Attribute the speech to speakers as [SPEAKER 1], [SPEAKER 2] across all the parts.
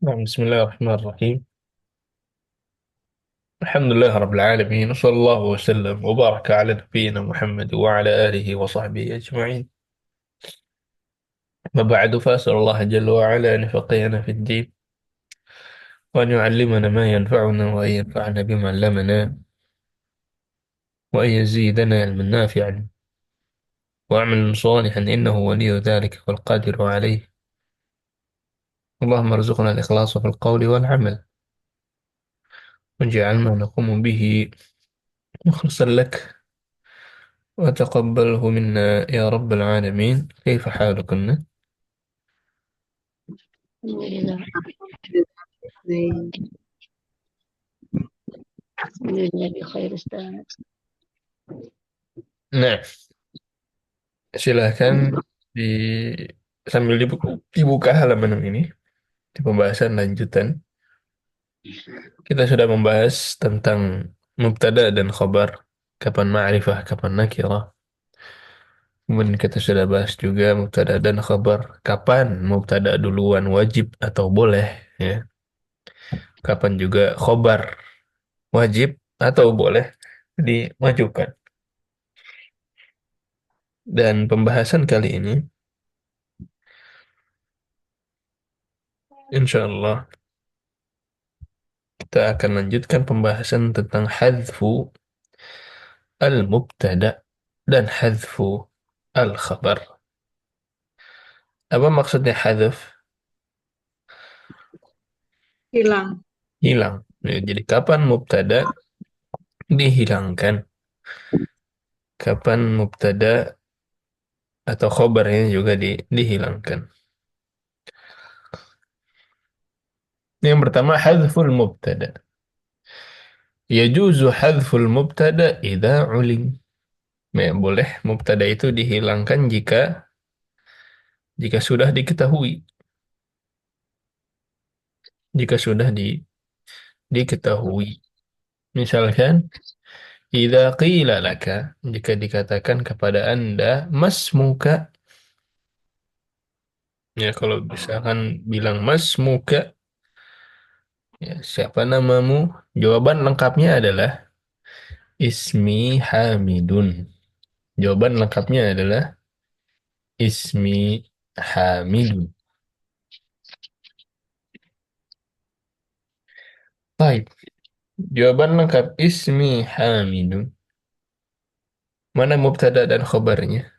[SPEAKER 1] نعم، بسم الله الرحمن الرحيم. الحمد لله رب العالمين، وصلى الله وسلم وبارك على نبينا محمد وعلى آله وصحبه أجمعين. ما بعد، فأسأل الله جل وعلا أن يفقهنا في الدين، وأن يعلمنا ما ينفعنا، وأن ينفعنا بما علمنا، وأن يزيدنا علما نافعا وعملا صالحا، إنه ولي ذلك والقادر عليه. اللهم ارزقنا الإخلاص في القول والعمل، واجعل ما نقوم به مخلصا لك، وتقبله منا يا رب العالمين. كيف حالكم؟
[SPEAKER 2] الحمد لله. الحمد لله بخير استاذ.
[SPEAKER 1] نعم، silahkan di sambil dibuka halaman ini di pembahasan lanjutan. Kita sudah membahas tentang mubtada dan khabar, kapan ma'rifah, kapan nakirah. Kemudian kita sudah bahas juga mubtada dan khabar, kapan mubtada duluan wajib atau boleh, ya. Kapan juga khabar wajib atau boleh dimajukan. Dan pembahasan kali ini, insya Allah, kita akan lanjutkan pembahasan tentang hadfu al-mubtada dan hadfu al-khabar. Apa maksudnya hadf?
[SPEAKER 2] Hilang.
[SPEAKER 1] Hilang. Ya, jadi kapan mubtada dihilangkan? Kapan mubtada atau khabarnya juga dihilangkan? Yang pertama, hadful mubtada. Yajuzu hadful mubtada idza ulim. Ya, boleh mubtada itu dihilangkan jika sudah diketahui. Jika sudah diketahui. Misalkan, idza qila laka, jika dikatakan kepada Anda, masmuka. Ya, kalau misalkan bilang masmuka, ya, siapa namamu? Jawaban lengkapnya adalah ismi Hamidun. Jawaban lengkapnya adalah ismi Hamidun. Baik, jawaban lengkap ismi Hamidun. Mana mubtada dan khobarnya?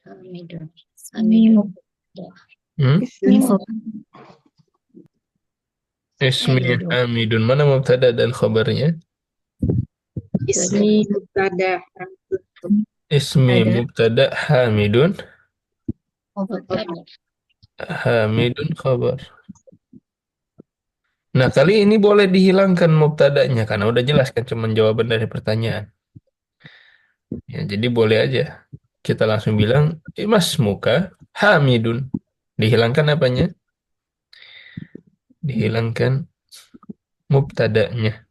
[SPEAKER 2] Hamidun. Hamidun.
[SPEAKER 1] Hmm?
[SPEAKER 2] Ismi
[SPEAKER 1] Ismi
[SPEAKER 2] Hamidun.
[SPEAKER 1] Hamidun. Mana mubtada dan khobarnya?
[SPEAKER 2] Ismi mubtada.
[SPEAKER 1] Ismi
[SPEAKER 2] Ada.
[SPEAKER 1] mubtada Hamidun.
[SPEAKER 2] Mubtada.
[SPEAKER 1] Hamidun khabar. Nah, kali ini boleh dihilangkan mubtadanya karena udah jelas kan cuma jawaban dari pertanyaan. Ya, jadi boleh aja. Kita langsung bilang, Mas muka Hamidun. Dihilangkan apanya? Dihilangkan mubtadanya.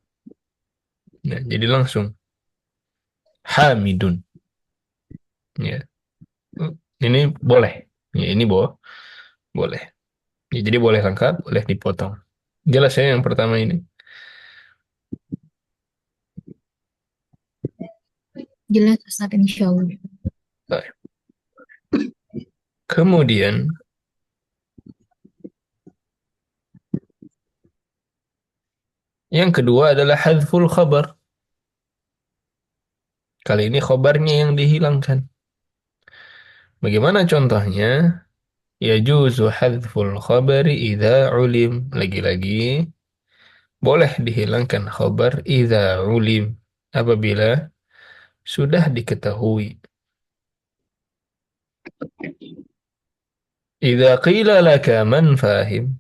[SPEAKER 1] Nah, jadi langsung Hamidun. Ya. Ini boleh. Ya, ini boleh. Ya, jadi boleh lengkap, boleh dipotong. Jelas ya yang pertama ini.
[SPEAKER 2] Jelas Ustaz, insya Allah.
[SPEAKER 1] Baik. Kemudian yang kedua adalah hadful khabar. Kali ini khabarnya yang dihilangkan. Bagaimana contohnya? Yajuzu hadful khabari idza ulim. Lagi-lagi boleh dihilangkan khabar idza ulim apabila sudah diketahui. Idza qila laka man fahim.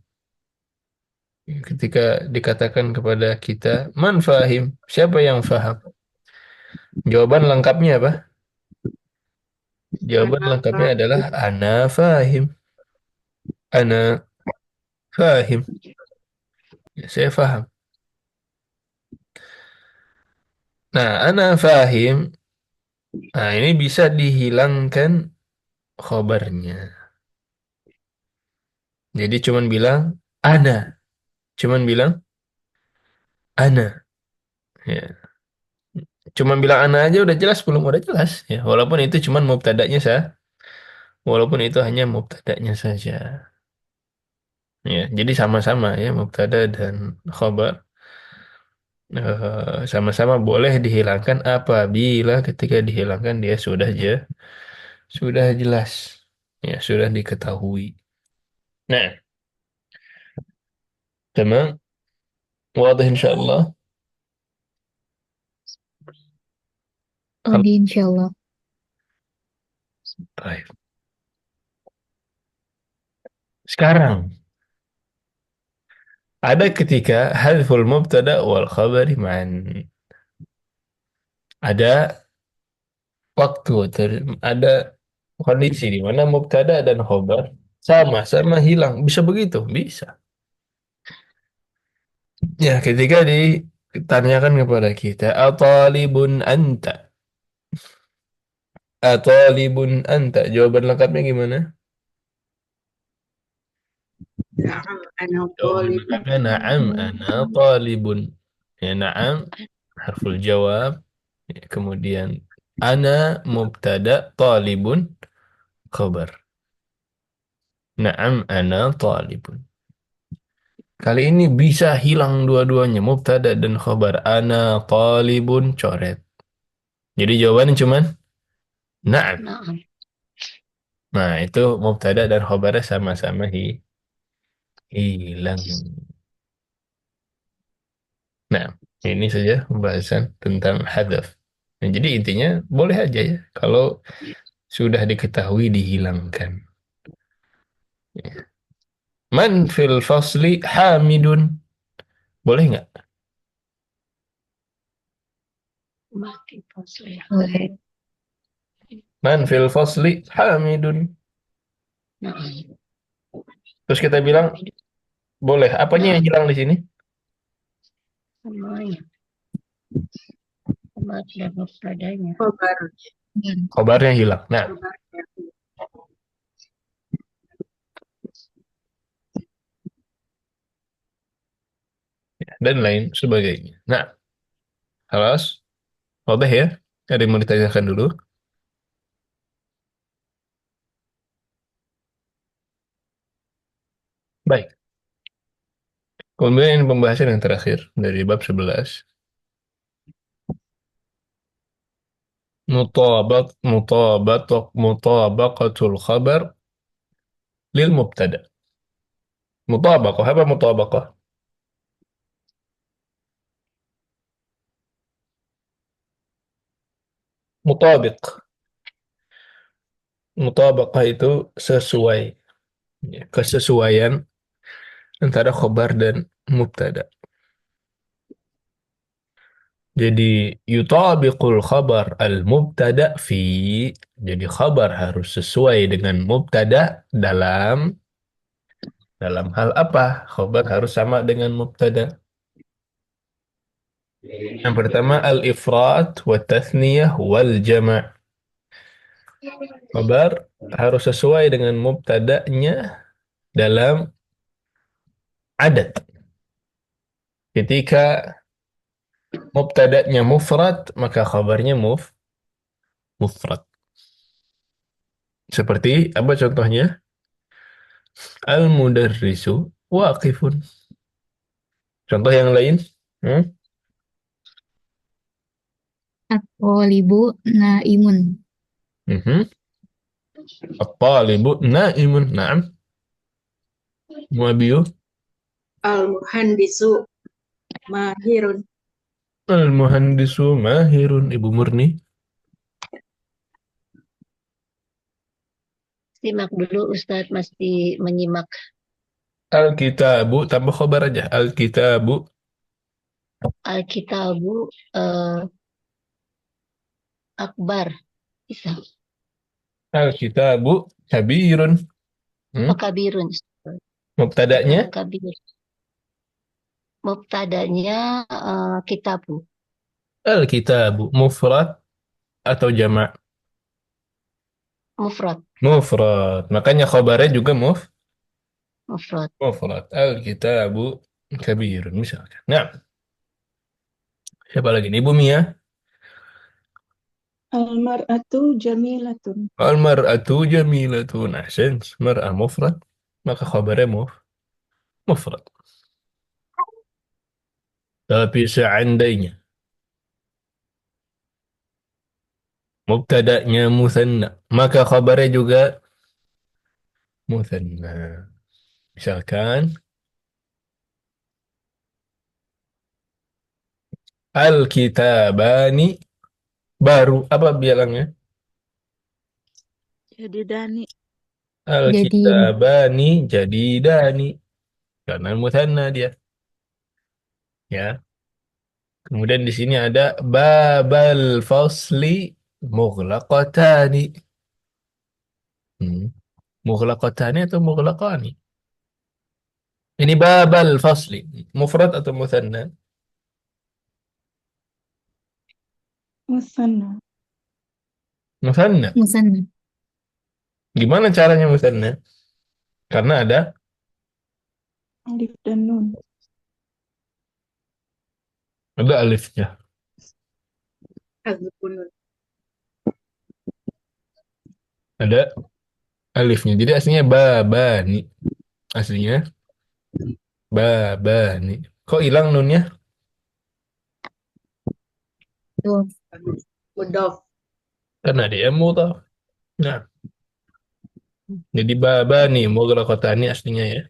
[SPEAKER 1] Ketika dikatakan kepada kita man fahim, siapa yang faham? Jawaban lengkapnya apa? Jawaban lengkapnya adalah ana fahim. Ana fahim. Ya, saya faham. Nah, ana fahim. Nah, ini bisa dihilangkan khabarnya. Jadi cuman bilang ana, cuman bilang ana. Ya. Cuman bilang ana aja udah jelas belum? Udah jelas. Ya, walaupun itu cuman mubtada'nya walaupun itu hanya mubtada'nya saja. Ya, jadi sama-sama ya mubtada dan khabar sama-sama boleh dihilangkan apabila ketika dihilangkan dia sudah jelas. Ya, sudah diketahui. Nah, تمام واضح إن شاء الله. خلاص.
[SPEAKER 2] Adi insyaallah.
[SPEAKER 1] طيب. Sekarang ada ketika hadful mubtada wal khabari ma'an. Ada waktu, ada kondisi di mana mubtada dan khabar sama-sama hilang. Bisa begitu? Bisa. Ya, ketika ditanyakan kepada kita, atalibun anta? Atalibun anta? Jawaban lengkapnya gimana?
[SPEAKER 2] Na'am, ana
[SPEAKER 1] Jawaban
[SPEAKER 2] talib.
[SPEAKER 1] lengkapnya na'am ana talibun. Ya, na'am harful jawab. Ya, kemudian ana mubtada talibun khabar. Na'am ana talibun. Kali ini bisa hilang dua-duanya mubtada dan khabar. Ana talibun coret. Jadi jawabannya cuman na'am.
[SPEAKER 2] Na'am.
[SPEAKER 1] Nah, itu mubtada dan khabarnya sama-sama hilang. Nah, ini saja pembahasan tentang hadaf. Nah, jadi intinya boleh aja ya kalau sudah diketahui dihilangkan. Man fil fasli hamidun. Boleh nggak?
[SPEAKER 2] Mati fasli. Boleh.
[SPEAKER 1] Man fil fasli hamidun.
[SPEAKER 2] Na'am.
[SPEAKER 1] Terus kita bilang boleh. Apanya yang
[SPEAKER 2] Na'am.
[SPEAKER 1] hilang di sini?
[SPEAKER 2] Semuanya. Sama ada mubtadanya. Khabar.
[SPEAKER 1] Khabarnya hilang. Nah, dan lain sebagainya. Nah, halas. Wadah ya? Ada yang mau ditanyakan dulu? Baik. Kemudian pembahasan yang terakhir dari bab 11. Mutabaqatul khabar lil mubtada. Mutabaqah. Apa mutabaqah? Mutabiq. Mutabaqah itu sesuai. Ya, kesesuaian antara khabar dan mubtada. Jadi yutabiqul khabar al-mubtada fi. Jadi khabar harus sesuai dengan mubtada dalam hal apa? Khabar harus sama dengan mubtada. Yang pertama al-ifrat wa tathniyah wal jama'. Khabar harus sesuai dengan mubtada'nya dalam adat. Ketika mubtada'nya mufrad, maka khabarnya mufrad. Seperti apa contohnya? Al-mudarrisu waqifun. Contoh yang lain? Hmm?
[SPEAKER 2] At-talibu naimun.
[SPEAKER 1] Mhm. At-talibu naimun. Naam. Muabiyu.
[SPEAKER 2] Al-muhandisu mahirun.
[SPEAKER 1] Al-muhandisu mahirun. Ibu Murni.
[SPEAKER 2] Simak dulu Ustadz, mesti menyimak.
[SPEAKER 1] Al-kitabu. Tambah khabar aja. Al-kitabu.
[SPEAKER 2] Al-kitabu akbar. Bisa.
[SPEAKER 1] Al-kitabu kabirun. Hmm?
[SPEAKER 2] Oh, kabirun.
[SPEAKER 1] Mubtada'nya
[SPEAKER 2] Kabir. Mubtadanya kitabu.
[SPEAKER 1] al-kitabu mufrad atau jama'?
[SPEAKER 2] Mufrad.
[SPEAKER 1] Mufrad. Makanya khabarnya juga
[SPEAKER 2] mufrad.
[SPEAKER 1] mufrad. Al-kitabu kabirun misalkan. Nah, siapa lagi nih? Ibu Mia.
[SPEAKER 3] Al-mar'atu jamilatun.
[SPEAKER 1] Al-mar'atu jamilatun. Ahsan. Mar'ah mufrad. Maka khabarnya mufrad. Tapi seandainya mubtada'nya musanna, maka khabarnya juga musanna. Misalkan al-kitabani baru apa bilangnya?
[SPEAKER 3] Jadi Dani.
[SPEAKER 2] Jadi
[SPEAKER 1] Al-kitabani jadidani karena musanna dia, ya. Kemudian di sini ada babal fasli mughlaqatani. Hmm. Mughlaqatani atau mughlaqani? Ini babal fasli mufrad atau musanna?
[SPEAKER 3] Musanna.
[SPEAKER 1] Musanna.
[SPEAKER 2] musanna.
[SPEAKER 1] Gimana caranya musanna? Karena
[SPEAKER 3] Alif dan nun.
[SPEAKER 1] ada alifnya.
[SPEAKER 3] Hazfun nun.
[SPEAKER 1] Ada alifnya. Jadi aslinya babani. Aslinya babani. Kok hilang nunnya?
[SPEAKER 2] Tuh.
[SPEAKER 3] Mudhof.
[SPEAKER 1] Karena dia mudhaf. Nah, jadi babani mughlaqatani aslinya ya.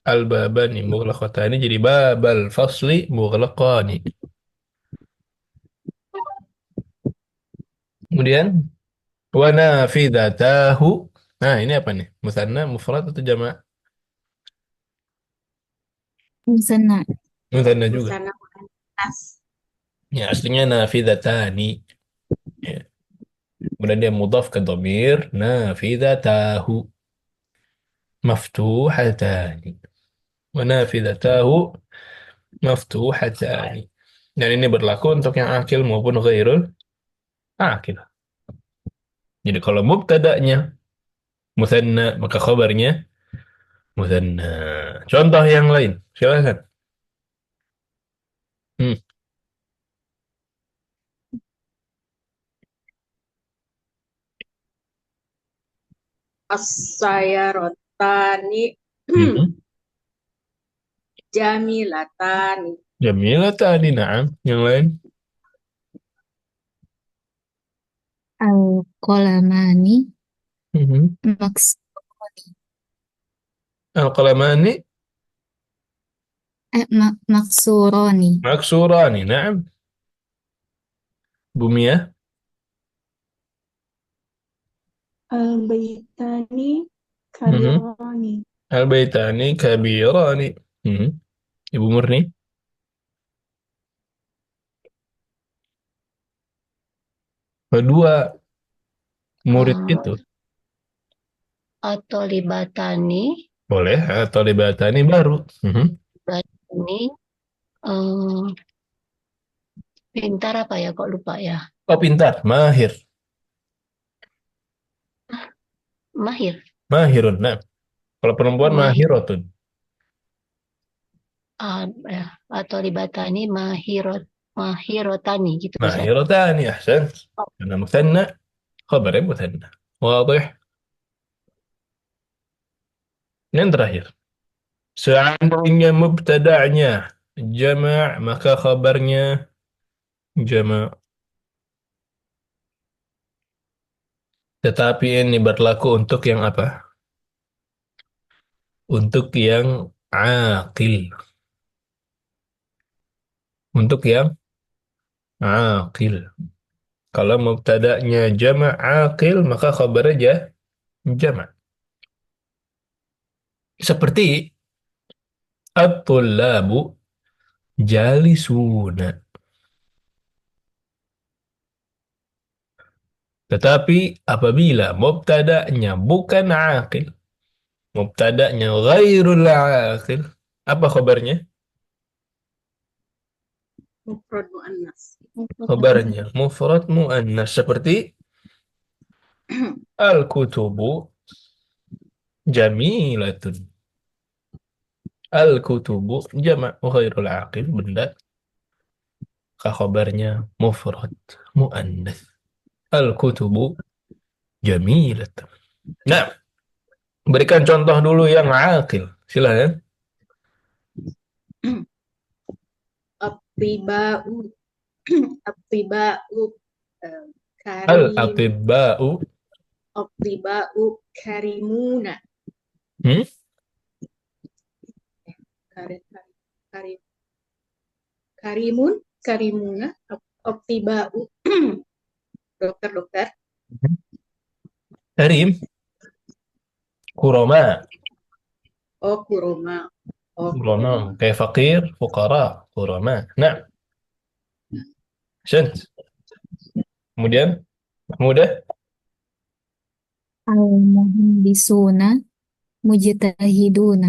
[SPEAKER 1] Al-babani mughlaqatani jadi babal fasli mughlaqani. Kemudian wa nafidatahu. Nah, ini apa nih? Musanna, mufrad atau jama'?
[SPEAKER 2] Musanna.
[SPEAKER 1] Musanna juga.
[SPEAKER 3] Busana tas.
[SPEAKER 1] Ya, aslinya nafidatani. Ya. Kemudian dia mudhaf ke dhamir nafidatahu maftuhatani. Wa nafidatahu maftuhatani. Dan ini berlaku untuk yang akil maupun ghairul akil. Jadi kalau mubtada'nya musanna maka khabarnya musanna. Contoh yang lain, silakan. Hmm.
[SPEAKER 3] As-sayarotani
[SPEAKER 1] Hmm.
[SPEAKER 3] jamilatani.
[SPEAKER 1] Jamilah tadi, na'am. Yang lain?
[SPEAKER 2] Al-qalamani
[SPEAKER 1] Mhm.
[SPEAKER 2] maksudoni.
[SPEAKER 1] Al-qalamani
[SPEAKER 2] Maksuroni.
[SPEAKER 1] maksurani, na'am. Bumiyah.
[SPEAKER 3] Al-baitani
[SPEAKER 1] Mhm.
[SPEAKER 3] kabirani.
[SPEAKER 1] Al-baitani kabirani. Mhm. Ibu Murni. Kedua murid
[SPEAKER 2] Eh,
[SPEAKER 1] itu.
[SPEAKER 2] atau libatani,
[SPEAKER 1] Boleh, atau libatani baru. Mhm.
[SPEAKER 2] batani, eh, pintar apa ya? Kok lupa ya?
[SPEAKER 1] Oh, pintar. Mahir.
[SPEAKER 2] Mahir,
[SPEAKER 1] Mahirun, nah. Kalau perempuan
[SPEAKER 2] mahir,
[SPEAKER 1] mahirotun.
[SPEAKER 2] ya. Atau libatani mahirotani gitu Ustaz.
[SPEAKER 1] Mahirotani, ahsan. Karena musanna, khabarnya musanna. Wadih. Yang terakhir. Seandainya mubtada'nya jama' maka khabarnya jama'. Tetapi ini berlaku untuk yang apa? Untuk yang aqil. Untuk yang aqil. Kalau mubtada'nya jama' aqil maka khabarnya jama'. Seperti at-tullabu jalisuna. Tetapi apabila mubtada'nya bukan aqil, mubtada'nya ghairul aqil, apa khabarnya?
[SPEAKER 3] Mufrad muannas.
[SPEAKER 1] Khabarnya mufrad muannas seperti al-kutubu jamilatun. Al-kutubu jamak ghairul aqil benda khabarnya mufrad muannas. Al-kutubu jamilat. Nah, berikan contoh dulu yang aqil. Silakan.
[SPEAKER 3] Attiba'u, attiba'u, eh, karim,
[SPEAKER 1] Al-atibba'u.
[SPEAKER 3] attiba'u karimuna,
[SPEAKER 1] Hmm?
[SPEAKER 3] karim, karim, karimun, karimuna, attiba'u, dokter-dokter,
[SPEAKER 1] Karim. Kurama.
[SPEAKER 3] oh kuroma, oh
[SPEAKER 1] Kurama.
[SPEAKER 3] kuroma.
[SPEAKER 1] Kayak fakir, fukara. Kurama. Nah, Syed. Kemudian, mudah.
[SPEAKER 4] Al-muhandisuna mujtahiduna.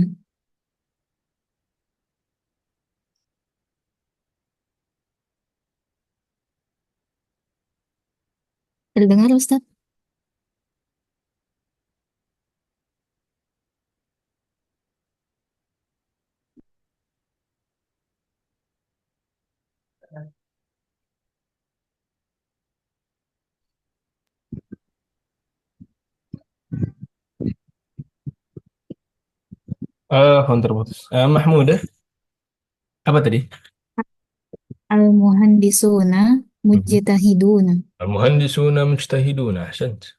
[SPEAKER 4] Terdengar Ustaz?
[SPEAKER 1] Terputus. Mahmudah. Apa tadi?
[SPEAKER 4] Al-muhandisuna
[SPEAKER 1] Mhm.
[SPEAKER 4] mujtahiduna.
[SPEAKER 1] Al-muhandisuna mujtahiduna. Ahsant.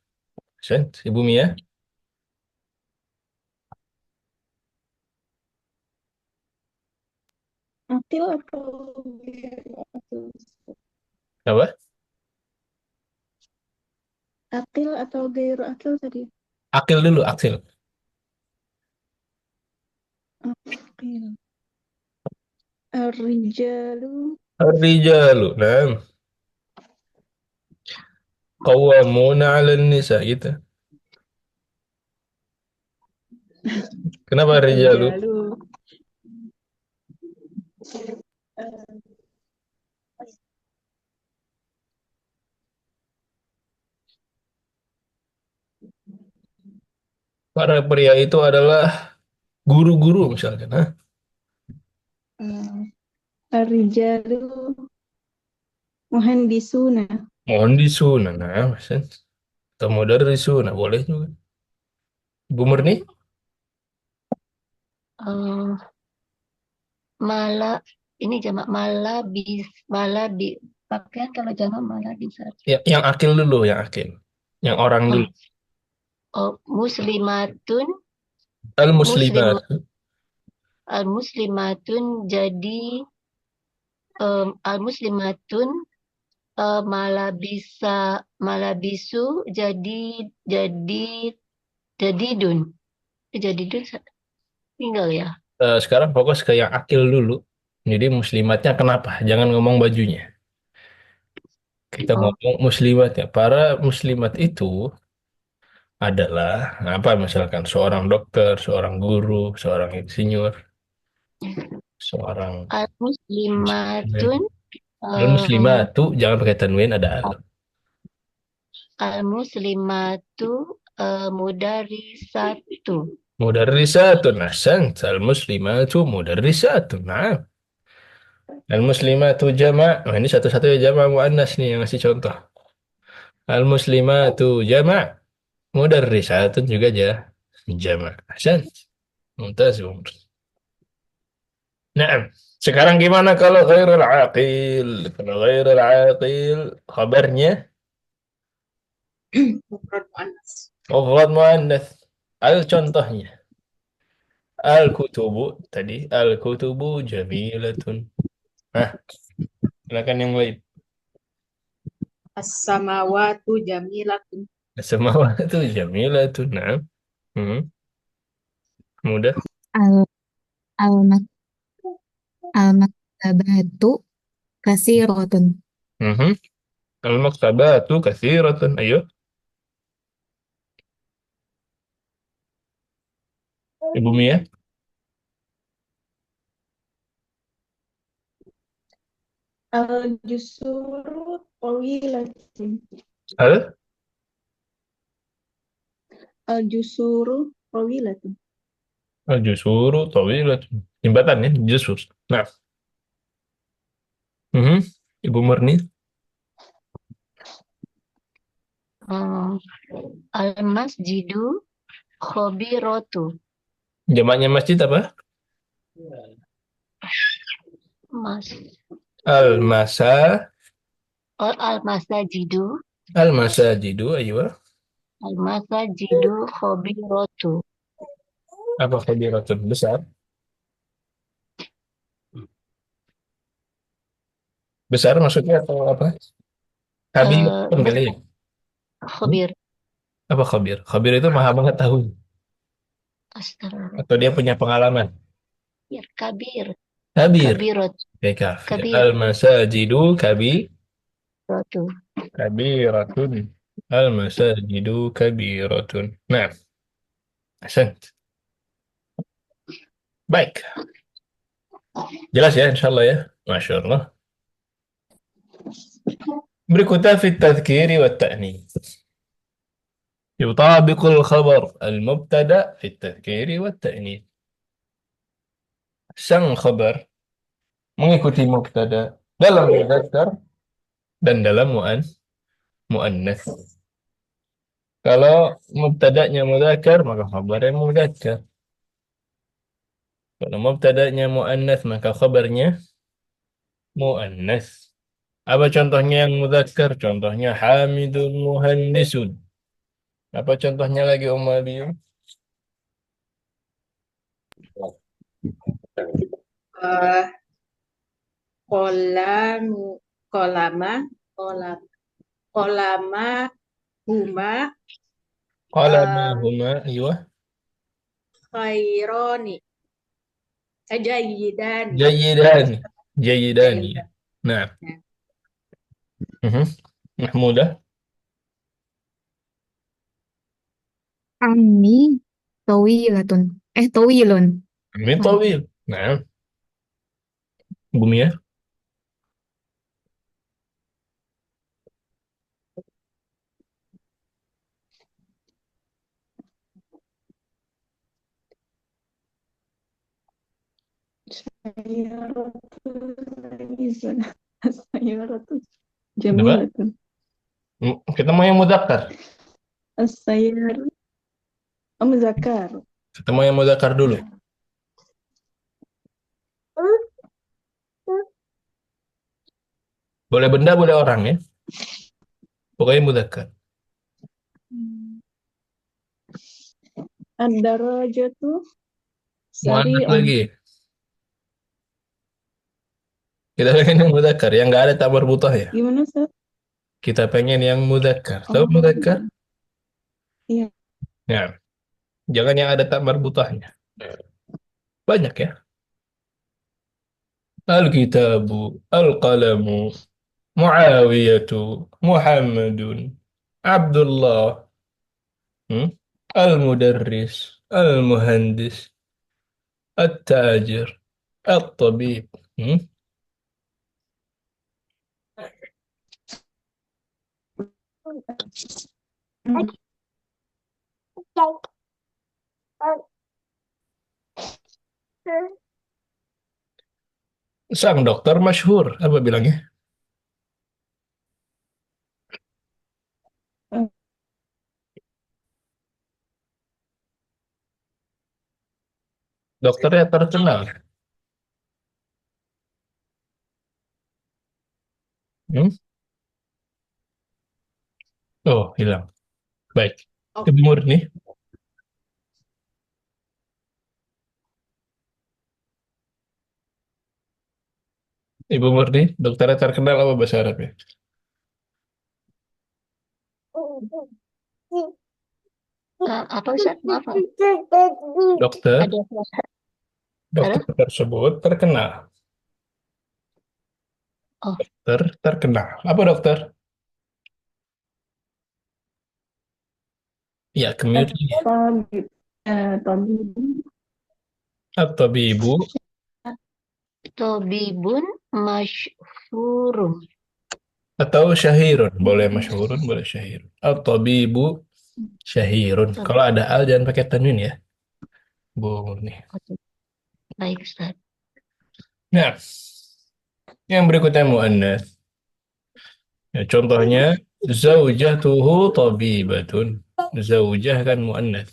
[SPEAKER 1] Ahsant. Ibu Mia.
[SPEAKER 3] Akil atau akil?
[SPEAKER 1] Apa?
[SPEAKER 3] Akil atau gairu akil tadi?
[SPEAKER 1] Akil dulu, akil.
[SPEAKER 3] Akil. Ar-rijalu.
[SPEAKER 1] Ar-rijalu. Nah, qawwamuna 'ala nisa gitu. Kenapa ar-rijalu?
[SPEAKER 3] Ar-rijalu.
[SPEAKER 1] Para pria itu adalah guru-guru misalkan. Hah?
[SPEAKER 3] Ar-rijalu muhandisuna.
[SPEAKER 1] Muhandisuna. Nah, ahsant. Atau mudarrisuna. Boleh juga. Ibu Murni?
[SPEAKER 2] Eh, mala ini jamak malabi pakaian kalau jamak malah bisa.
[SPEAKER 1] Ya, yang akil dulu, yang akil. Yang orang dulu.
[SPEAKER 2] Oh, oh, muslimatun muslim
[SPEAKER 1] Al-muslimat.
[SPEAKER 2] al muslimatun jadi al muslimatun malabisu jadi jadidun jadidun tinggal ya.
[SPEAKER 1] Sekarang fokus ke yang akil dulu. Jadi muslimatnya kenapa? Jangan ngomong bajunya. Kita
[SPEAKER 2] Oh,
[SPEAKER 1] ngomong muslimatnya. Para muslimat itu adalah apa misalkan seorang dokter, seorang guru, seorang insinyur, seorang
[SPEAKER 2] al
[SPEAKER 1] insinyur.
[SPEAKER 2] muslimatun
[SPEAKER 1] Al muslimatu jangan pakai tanwin ada al.
[SPEAKER 2] al muslimatu mudarisatu.
[SPEAKER 1] Mudarrisatun ahsant. Al muslimatu mudarrisatun. Nah, al muslimatu jama'. Nah, ini satu-satunya jama' muannas nih yang ngasih contoh. Al muslimatu jama'. Mudarrisatun juga aja jama'. Ahsant. Mumtaz. Nah, sekarang gimana kalau ghairul aqil? Kalau ghairul aqil, kabarnya
[SPEAKER 3] Mufrad muannas.
[SPEAKER 1] mufrad muannas. Al contohnya. Al-kutubu tadi. Al-kutubu jamilatun. Nah, silakan yang lain.
[SPEAKER 3] As-samawatu jamilatun.
[SPEAKER 1] Semua itu jamilatun. Nah, hmm. Mudah.
[SPEAKER 4] Al al al maktabatu kasiratun.
[SPEAKER 1] Mhm. Al-maktabatu kathiratun. Ayo, Ibu Mia.
[SPEAKER 3] Al-jusuru tawilatun.
[SPEAKER 1] Al
[SPEAKER 3] Al-jusuru tawilatun.
[SPEAKER 1] al-jusuru tawilatun. Jembatan ya, Jusur. Nah, mhm. Ibu Murni,
[SPEAKER 2] Hmm, Al-masjidu khobirotu.
[SPEAKER 1] jamaknya masjid apa?
[SPEAKER 2] Mas,
[SPEAKER 1] Al-Masa,
[SPEAKER 2] al-masajidu.
[SPEAKER 1] Al-Masajidu, ayo.
[SPEAKER 2] Al-masajidu khobirotu.
[SPEAKER 1] Apa khabiratun besar? Besar maksudnya atau apa? Khabir, kali ya?
[SPEAKER 2] Besar,
[SPEAKER 1] Hmm?
[SPEAKER 2] khobir.
[SPEAKER 1] Apa khabir? Khabir itu maha mengetahui.
[SPEAKER 2] Astagfirullah.
[SPEAKER 1] Atau dia punya pengalaman.
[SPEAKER 2] Kabir.
[SPEAKER 1] Khabir.
[SPEAKER 2] Kabirot.
[SPEAKER 1] Kayak kafi.
[SPEAKER 2] Kabirot.
[SPEAKER 1] Al-Masajidu kabiratun. Al-Masajidu kabiratun. Nah, ahsant. Baik. Jelas ya, insyaallah ya. Masya Allah. Berikutnya fit tadhkiri wa ta'nis. يطابق الخبر المبتدأ في التذكير والتأنيث. Sang khabar mengikuti mubtada dalam mudzakkar dan dalam muannas. Kalau mubtada'nya mudzakkar maka khabarnya mudzakkar. Kalau mubtada'nya muannas maka khabarnya muannas. Apa contohnya yang mudzakkar? Contohnya Hamidun muhandisun. Apa contohnya lagi Ummu Abiy?
[SPEAKER 3] Eh, kolam, kolama, kolam, kolama, huma,
[SPEAKER 1] Qala ma
[SPEAKER 3] eh,
[SPEAKER 1] huma aywa
[SPEAKER 3] khaironi, jayidani,
[SPEAKER 1] jayyidani jayyidani.
[SPEAKER 3] jayidani.
[SPEAKER 1] Nah, mhm. Mahmudah
[SPEAKER 4] Ammi tawilatun. Tawilun.
[SPEAKER 1] min
[SPEAKER 4] Maaf.
[SPEAKER 1] tawil. Nah, Bumi ya.
[SPEAKER 3] As-sayyaratu
[SPEAKER 1] Kenapa?
[SPEAKER 3] jamilatun.
[SPEAKER 1] Kita mau yang mudzakkar.
[SPEAKER 3] As-sayyaratu muzakkar.
[SPEAKER 1] Kita mau yang mudzakkar dulu. Boleh benda, boleh orang ya. Pokoknya mudzakkar.
[SPEAKER 3] Ad-darajatu
[SPEAKER 1] Muannas
[SPEAKER 3] sari'un.
[SPEAKER 1] lagi. Kita pengen yang mudzakkar, yang nggak ada tak marbutah ya.
[SPEAKER 3] Gimana, Seth?
[SPEAKER 1] Kita pengen yang mudzakkar. Tahu
[SPEAKER 3] Oh,
[SPEAKER 1] mudzakkar?
[SPEAKER 3] iya.
[SPEAKER 1] Ya, jangan yang ada tak marbutahnya. Banyak ya. Al-kitabu, al-qalamu, Muawiyatu, Muhammadun, Abdullah, hmm? Al-mudarris, al-muhandis, at-tajir, at-tabib. Hmm? Sang dokter masyhur, apa bilangnya? Dokternya terkenal. Hmm? Oh, hilang. Baik.
[SPEAKER 3] Oh,
[SPEAKER 1] Ibu Murni, Ibu Murni, dokternya terkenal apa bahasa Arabnya?
[SPEAKER 2] Apa Ustaz? Maaf.
[SPEAKER 1] Dokter,
[SPEAKER 2] Ada
[SPEAKER 1] dokter
[SPEAKER 2] ada.
[SPEAKER 1] tersebut terkenal.
[SPEAKER 2] Oh,
[SPEAKER 1] Terkenal. Apa dokter? Ya, kemudian
[SPEAKER 3] tabib. Tabib.
[SPEAKER 1] at-tabibu
[SPEAKER 2] tobibun masyhurun.
[SPEAKER 1] atau syahirun. Boleh masyhurun, boleh syahirun. At-tabibu syahirun. Kalau ada al jangan pakai tanwin ya, Bu Murni.
[SPEAKER 2] Baik, Ustaz.
[SPEAKER 1] Nah, yang berikutnya muannas. Ya, contohnya zaujatuhu tabibatun. Zaujah kan muannas.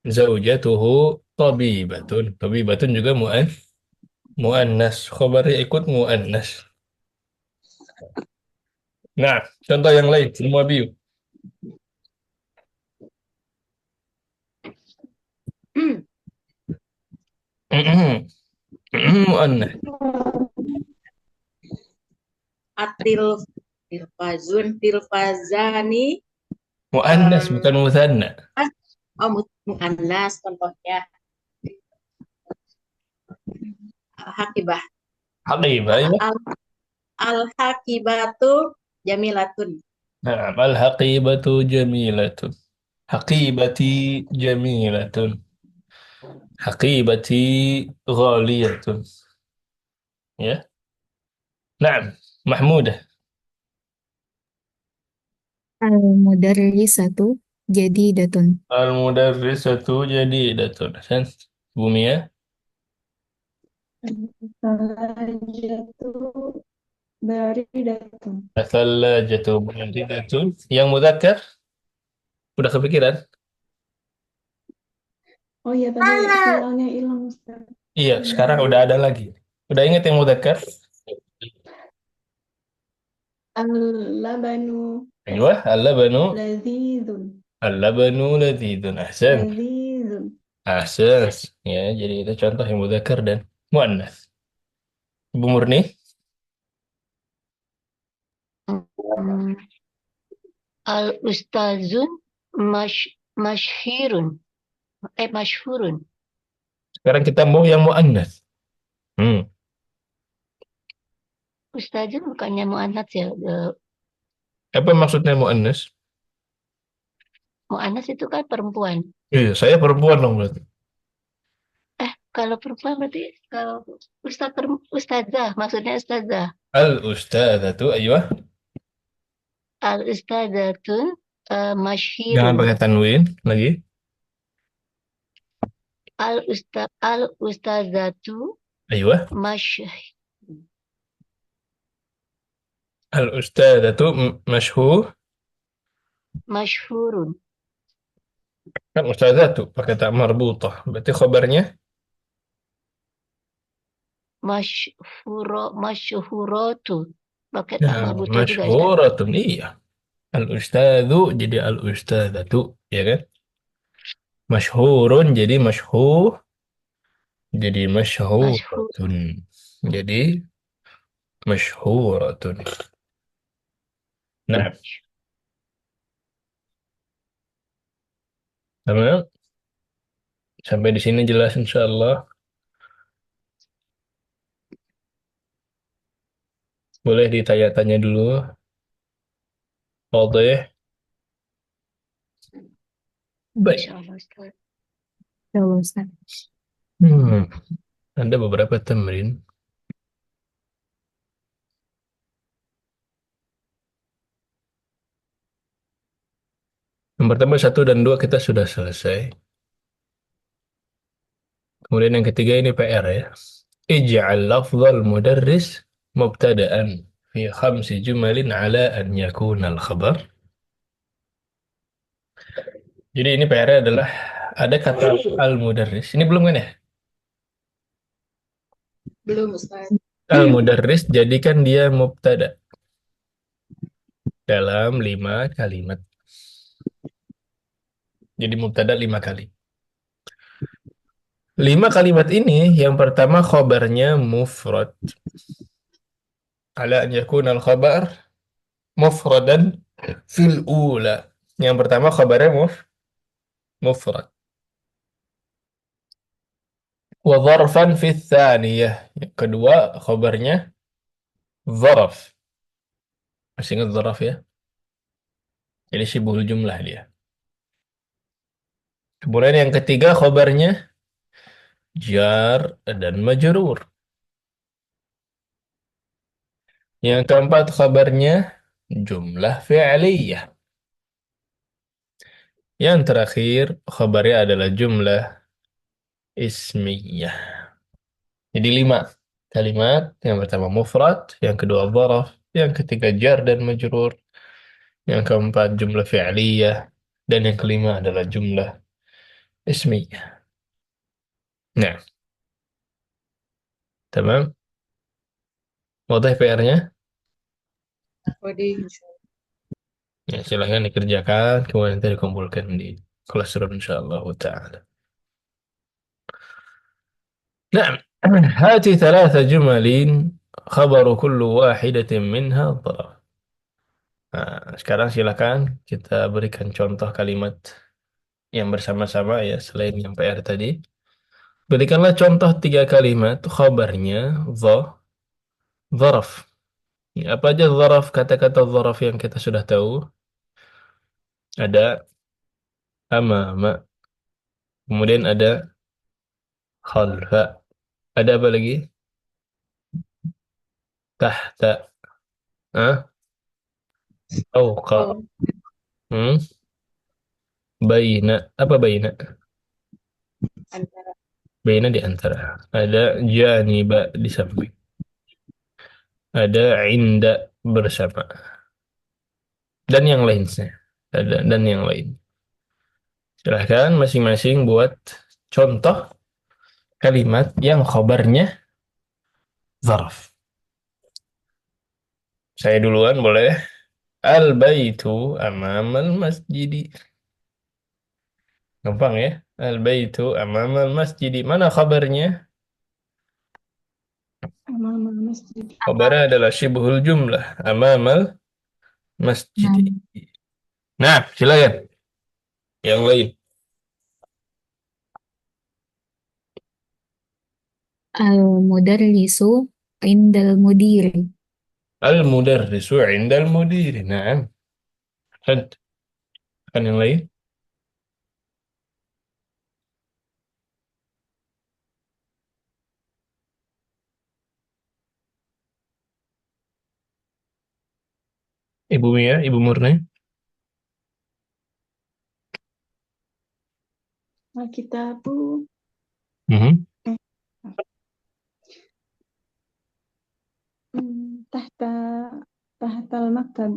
[SPEAKER 1] Zaujatuhu tabibatun. Tabibatun juga muannas. Khabarnya ikut muannas. Nah, contoh yang lain semua biu. Muannas.
[SPEAKER 5] Atil tilfazun tilfazani
[SPEAKER 1] Muannas bukan mutsanna.
[SPEAKER 5] muannas contohnya hakibah
[SPEAKER 1] Haqibah ya.
[SPEAKER 5] al al hakibatu jamilatun.
[SPEAKER 1] Nah, al-haqibatu jamilatun. Haqibati jamilatun. Haqibati ghaliyatun. Ya. Naam, Mahmudah.
[SPEAKER 4] Al-mudarrisatu jadidatun.
[SPEAKER 1] Al-mudarrisatu jadidatun. Ahsan. Bumi ya.
[SPEAKER 3] Salajatu baridatun.
[SPEAKER 1] Athallajatu baridatun. Yang mudzakkar udah kepikiran?
[SPEAKER 3] Oh iya, tadi filenya hilang, Ustaz.
[SPEAKER 1] Iya, sekarang udah ada lagi. Udah ingat yang mudzakkar?
[SPEAKER 3] Al-labanu
[SPEAKER 1] Aywa, al-labanu.
[SPEAKER 3] lazizun.
[SPEAKER 1] Al-labanu ladzidun. Ahsan.
[SPEAKER 3] Lazizun.
[SPEAKER 1] Ahsan. Ya, jadi itu contoh yang mudzakkar dan muannas. Ibu Murni?
[SPEAKER 2] Hmm, Al-ustazun mashhirun. Mashhurun.
[SPEAKER 1] Sekarang kita mau yang muannas. Hmm.
[SPEAKER 2] Ustazun bukannya mu'annats ya.
[SPEAKER 1] Apa maksudnya muannas?
[SPEAKER 2] Mu'annats itu kan perempuan.
[SPEAKER 1] Iya, saya perempuan dong berarti.
[SPEAKER 2] Kalau perempuan berarti kalau ustazah, maksudnya ustazah.
[SPEAKER 1] Al-ustadzatu, aywa.
[SPEAKER 2] Al-ustazatun
[SPEAKER 1] Jangan
[SPEAKER 2] mashhirun.
[SPEAKER 1] pakai tanwin lagi.
[SPEAKER 2] Al-ustazatu
[SPEAKER 1] Aywa.
[SPEAKER 2] mash
[SPEAKER 1] Al-ustadzatu masyhur.
[SPEAKER 2] mashhurun.
[SPEAKER 1] Kan ustadzatu pakai tak marbutah. Berarti khabarnya
[SPEAKER 2] Masyhuratu. Pakai tak
[SPEAKER 1] nah,
[SPEAKER 2] marbutah juga, Ustaz.
[SPEAKER 1] masyhuratun. Iya. Al-ustadzu jadi al-ustadzatu, ya kan? Masyhurun jadi masyhur, jadi
[SPEAKER 2] Masyhur.
[SPEAKER 1] masyhuratun. Jadi masyhuratun. Nah, tamam. Sampai di sini jelas insyaallah. Boleh ditanya-tanya dulu. Wadah. Baik.
[SPEAKER 2] Insyaallah, Ustaz.
[SPEAKER 4] Ya Allah, Ustaz.
[SPEAKER 1] Ada beberapa temrin. Yang pertama 1 dan 2 kita sudah selesai. Kemudian yang ketiga ini PR ya. Ij'al lafzal mudarris mubtada'an fi khamsi jumalin ala an yakuna al-khabar. Jadi ini PR adalah ada kata al-mudarris. Ini belum kan ya?
[SPEAKER 5] Belum Ustaz.
[SPEAKER 1] Al-mudarris jadikan dia mubtada dalam 5 kalimat. Jadi mubtada 5 kali. 5 kalimat ini yang pertama khobarnya mufrad. Ala an yakuna al-khabar mufradan fil ula. Yang pertama khabarnya mufrad. Wa dharfan fi tsaniyah. Yang kedua khabarnya dharaf. Masih ingat dharaf ya? Jadi syibhul jumlah dia. Kemudian yang ketiga khabarnya jar dan majrur. Yang keempat khabarnya jumlah fi'liyah. Yang terakhir khabarnya adalah jumlah ismiyah. Jadi 5 kalimat. Yang pertama mufrad, yang kedua dzaraf, yang ketiga jar dan majrur, yang keempat jumlah fi'liyah, dan yang kelima adalah jumlah ismiyah. Nah, tamam. Wadah PR-nya?
[SPEAKER 5] Wadih.
[SPEAKER 1] Ya, silahkan dikerjakan, kemudian nanti dikumpulkan di classroom insyaallah ta'ala. نعم. هاتي 3 جمل خبر كل واحدة منها ظرف. Nah, sekarang silakan kita berikan contoh kalimat yang bersama-sama ya, selain yang PR tadi. Berikanlah contoh 3 kalimat khabarnya zaraf. Ya, apa aja zaraf, kata-kata zaraf yang kita sudah tahu? Ada amama, kemudian ada khalfa, ada apa lagi? Tahta, fauqa,
[SPEAKER 5] Oh,
[SPEAKER 1] hmm? Baina, apa baina?
[SPEAKER 5] antara
[SPEAKER 1] Baina di antara. Ada janiba di samping. Ada inda bersama. Dan yang lainnya. Ada dan yang lain. Silahkan masing-masing buat contoh kalimat yang khobarnya zaraf. Saya duluan boleh. Al-baitu amamal masjidi. Gampang ya. Al-baitu amamal masjidi. Mana khabarnya?
[SPEAKER 3] Amama masjid.
[SPEAKER 1] Khabarnya adalah syibhul jumlah. Amamal masjidi.
[SPEAKER 4] Nah,
[SPEAKER 1] Nah, silakan. Yang lain.
[SPEAKER 4] al-mudarrisu indal mudiri.
[SPEAKER 1] Al-mudarrisu indal mudiri. Nah, kan yang lain. Ibu Mia, Ibu Murni.
[SPEAKER 3] Alkitabu
[SPEAKER 1] Mhm.
[SPEAKER 3] tahta tahtal maktab.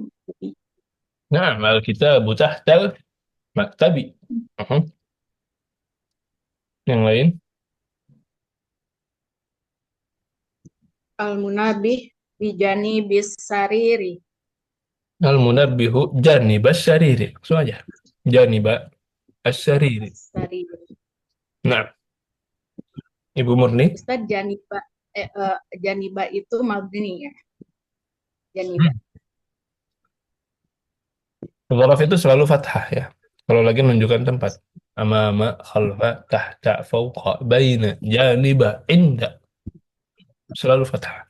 [SPEAKER 1] Nah, al-kitabu tahtal maktabi. Mhm. Yang lain.
[SPEAKER 5] al-munabih bijani bis sariri.
[SPEAKER 1] Al-munabbihu janibas syariri. Langsung aja. Janibas syariri.
[SPEAKER 5] Sariri.
[SPEAKER 1] Nah, Ibu Murni.
[SPEAKER 5] Ustaz janiba janiba itu mabni ya. Janiba.
[SPEAKER 1] Dzaraf itu selalu fathah ya. Kalau lagi menunjukkan tempat. Amama, khalfa, tahta, fauqa, baina, janiba, inda. Selalu fathah.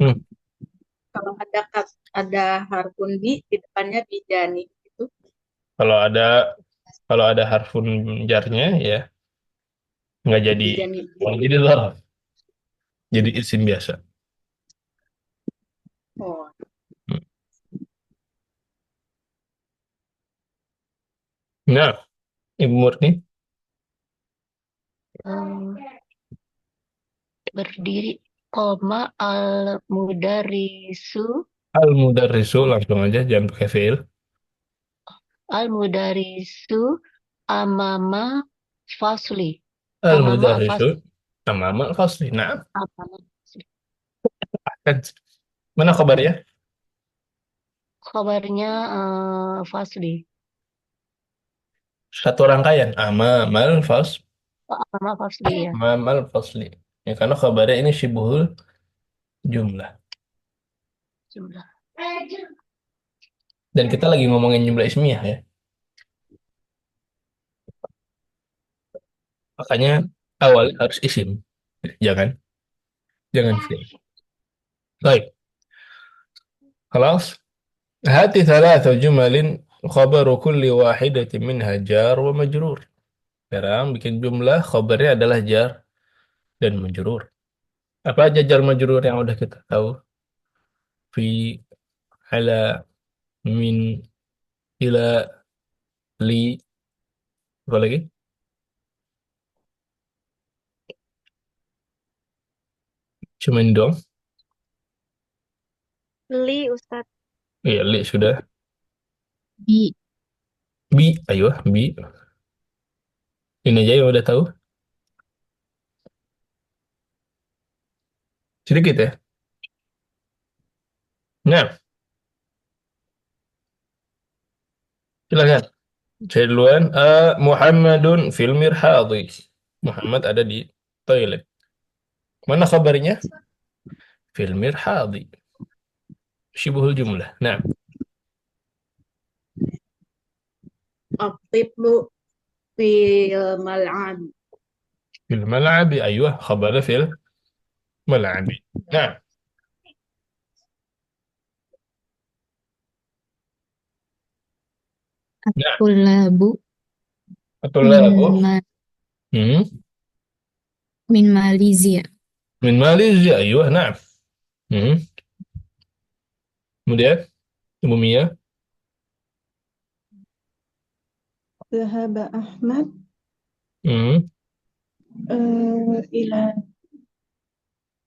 [SPEAKER 1] Hmm.
[SPEAKER 5] Kalau ada harfun bi di depannya bijani itu
[SPEAKER 1] Kalau ada kalau ada harfun jarnya ya nggak jadi
[SPEAKER 5] bijani.
[SPEAKER 1] nggak jadi dzaraf. Jadi isim biasa.
[SPEAKER 5] Oh,
[SPEAKER 1] Hmm. Nah, Ibu Murni.
[SPEAKER 2] Eh, berdiri koma al mudarisu
[SPEAKER 1] Al-mudarrisu langsung aja jangan pakai fiil.
[SPEAKER 2] amama fasli amama
[SPEAKER 1] Al-mudarrisu
[SPEAKER 2] fasli
[SPEAKER 1] amama al-fasli. Nah,
[SPEAKER 2] amama fasli.
[SPEAKER 1] kan mana kabarnya?
[SPEAKER 2] Kabarnya fasli.
[SPEAKER 1] Satu rangkaian. Amamal
[SPEAKER 2] Amama fasli ya.
[SPEAKER 1] amamal fasli. Ya karena kabarnya ini syibhul jumlah.
[SPEAKER 2] Jumlah.
[SPEAKER 1] Dan kita lagi ngomongin jumlah ismiyah ya. Makanya awal harus isim. Jangan jangan fiil. Baik. خلاص. هات 3 جمل خبر كل واحدة منها جار ومجرور. Sekarang bikin jumlah khabarnya adalah jar dan majrur. Apa aja jar majrur yang udah kita tahu? Fi, ala, min, ila, li, apa lagi? Cuma ini doang.
[SPEAKER 2] Li, Ustadz.
[SPEAKER 1] Iya, li sudah.
[SPEAKER 4] Bi.
[SPEAKER 1] Bi, ayo, bi. Ini aja yang udah tahu. Sedikit ya. Nah, silakan. Saya duluan. Muhammadun fil mirhadi. Muhammad ada di toilet. Mana kabarnya? Fil mirhadi. Syibhul jumlah. Nah,
[SPEAKER 5] At-tiflu fil mal'ab.
[SPEAKER 1] fil mal'abi. Ayuh, kabarnya fil mal'abi. Nah, nah.
[SPEAKER 4] Tulabu
[SPEAKER 1] Atau
[SPEAKER 4] min
[SPEAKER 1] labu.
[SPEAKER 4] ma
[SPEAKER 1] Hmm.
[SPEAKER 4] min Malaysia.
[SPEAKER 1] Min Malaysia. Ayuh, nah. Hmm. Kemudian, Ibu Mia.
[SPEAKER 3] Zahaba Ahmad
[SPEAKER 1] Hmm.
[SPEAKER 3] ila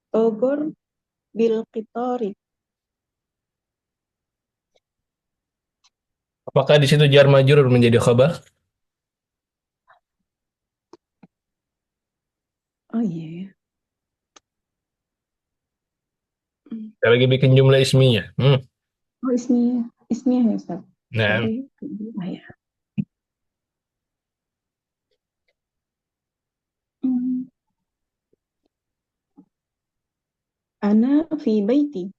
[SPEAKER 3] Bogor bil qitari.
[SPEAKER 1] Apakah di situ jar majrur menjadi khabar?
[SPEAKER 3] Oh iya ya.
[SPEAKER 1] Saya lagi bikin jumlah ismiyah. Hmm.
[SPEAKER 3] Oh ismiyah ya Ustaz.
[SPEAKER 1] Nah,
[SPEAKER 3] Sorry. Ah, ya. Hmm. Ana fi baiti.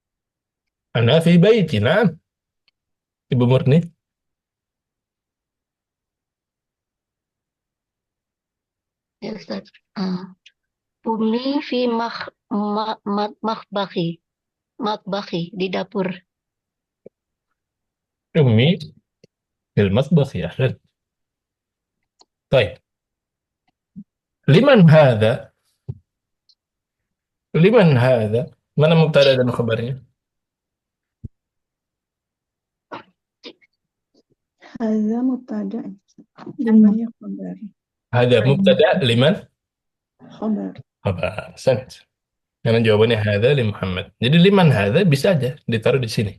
[SPEAKER 1] ana fi baiti. Nah, Ibu Murni.
[SPEAKER 2] Ya, Ustadz. Umi fi makbaki. Makbaki di dapur.
[SPEAKER 1] Ummi fil matbakh ya. Baik. Liman hadha? Liman hadha? Mana mubtada dan khabarnya?
[SPEAKER 3] Hadza mubtada. Liman ya khabar.
[SPEAKER 1] Hadha mubtada liman?
[SPEAKER 3] Khabar.
[SPEAKER 1] Khabar. Sanad. Karena jawabannya hadha li Muhammad. Jadi liman hadha bisa aja ditaruh di sini.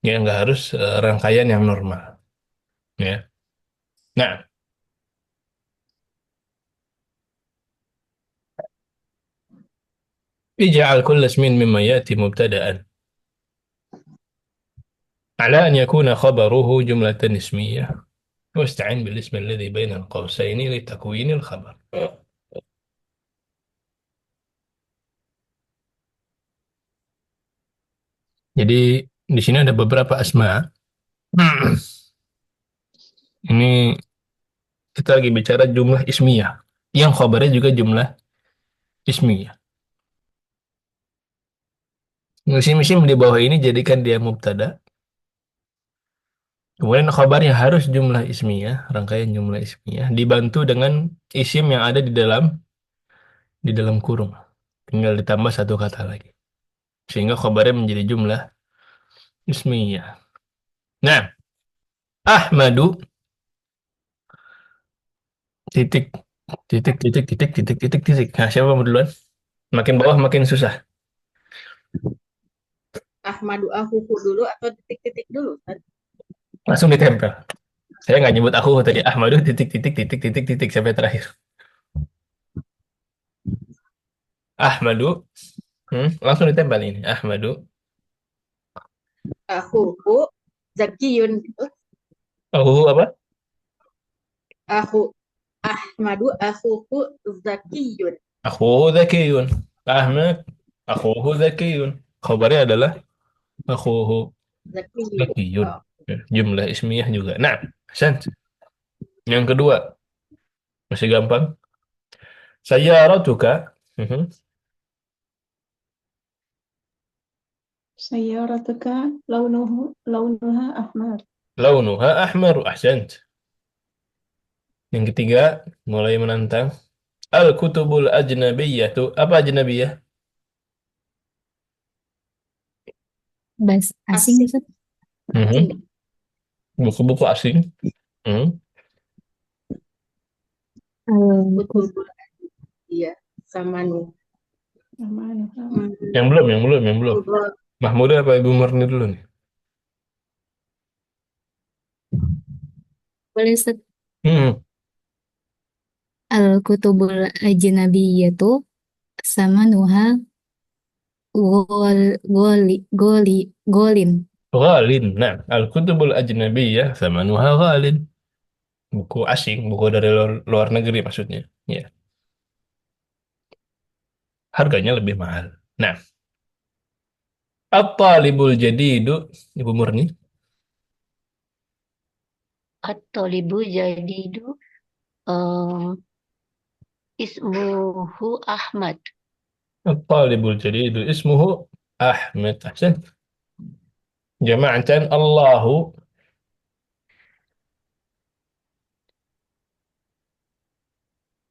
[SPEAKER 1] Ya, nggak harus rangkaian yang normal. Ya. Nah, ij'al kull ismin mimma ya'ti mubtada'an. على أن يكون خبره جملة اسمية واستعن بالاسم الذي بين القوسين لتكوين الخبر. Jadi di sini ada beberapa asma. Ini kita lagi bicara jumlah ismiyah. Yang khabarnya juga jumlah ismiyah. Musim-musim di bawah ini jadikan dia mubtada. Kemudian khabarnya harus jumlah ismiyah, rangkaian jumlah ismiyah, dibantu dengan isim yang ada di dalam kurung. Tinggal ditambah satu kata lagi. Sehingga khabarnya menjadi jumlah ismiyah. Nah, Ahmadu titik titik titik titik titik titik titik. Nah, siapa mau duluan? Makin bawah makin susah.
[SPEAKER 5] Ahmadu ahuhu dulu atau titik-titik dulu, Ustaz?
[SPEAKER 1] Langsung ditempel. Saya nggak nyebut aku tadi. Ahmadu titik titik titik titik titik sampai terakhir. Ahmadu. Langsung ditempel ini. Ahmadu.
[SPEAKER 5] Ahuhu Zakiyun gitu.
[SPEAKER 1] Oh, apa?
[SPEAKER 5] Ahu Ahmadu ahuhu Zakiyun.
[SPEAKER 1] Akhuhu Zakiyun. Ahmad. Akhuhu Zakiyun. Khabarnya adalah akhuhu
[SPEAKER 5] Zakiyun.
[SPEAKER 1] Zakiyun.
[SPEAKER 5] Oh.
[SPEAKER 1] Ya, jumlah ismiyah juga. Nah, Hasan. Yang kedua. Masih gampang. Sayyaratuka.
[SPEAKER 3] Sayyaratuka launuha ahmar.
[SPEAKER 1] Launuha ahmar. Ahsant. Yang ketiga, mulai menantang. Al-kutubul ajnabiyyah tuh apa ajnabiyah?
[SPEAKER 4] Bahasa asing,
[SPEAKER 5] Asing.
[SPEAKER 4] Ustaz.
[SPEAKER 1] Mhm. Buku-buku asing. Mhm.
[SPEAKER 5] Betul. Iya, sama nu.
[SPEAKER 3] Zamanuha.
[SPEAKER 1] Yang belum. Mahmudah apa Ibu Murni dulu nih?
[SPEAKER 4] Boleh Ustaz.
[SPEAKER 1] Hmm.
[SPEAKER 4] Al-kutubul ajnabiyyatu sama nuha golin.
[SPEAKER 1] Ghalin. Nah, Al-Kutubul Ajnabiyah thamanuha ghalin. Buku asing, buku dari luar negeri maksudnya. Ya, harganya lebih mahal. Nah, at-talibul jadidu, Ibu Murni.
[SPEAKER 2] At-tolibu jadidu ismuhu Ahmad.
[SPEAKER 1] At-talibul jadidu ismuhu Ahmad. Ahsan. Jama'atan Allahu.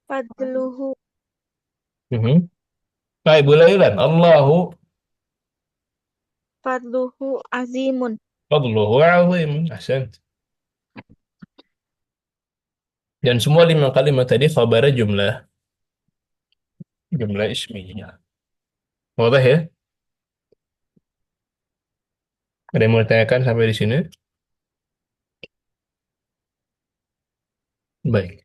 [SPEAKER 5] Fadluhu
[SPEAKER 1] Mhm. Nah, Ibu Lailan. Allahu
[SPEAKER 5] fadluhu azimun.
[SPEAKER 1] fadluhu azim. Ahsan. Dan semua 5 kalimat tadi khabarnya jumlah ismiyah. Wadah ya? Ada yang mau ditanyakan sampai di sini? Baik.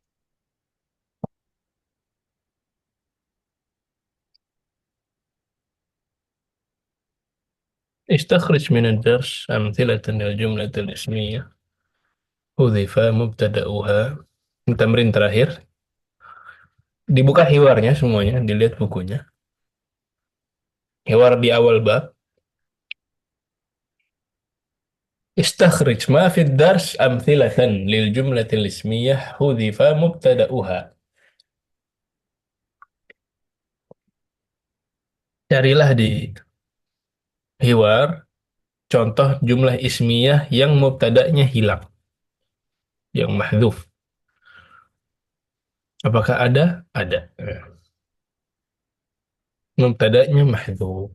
[SPEAKER 1] استخرج من الدرس أمثلة للجملة الاسمية حذف مبتدأها. Tamrin terakhir. Dibuka hiwarnya semuanya, dilihat bukunya. Hiwar di awal bab. استخرج ما في الدرس أمثلة للجملة الاسمية حذف مبتدأها. Carilah di hiwar contoh jumlah ismiyah yang mubtada'nya hilang, yang mahdhuf. Apakah ada? Ada. Mubtada'nya mahdhuf.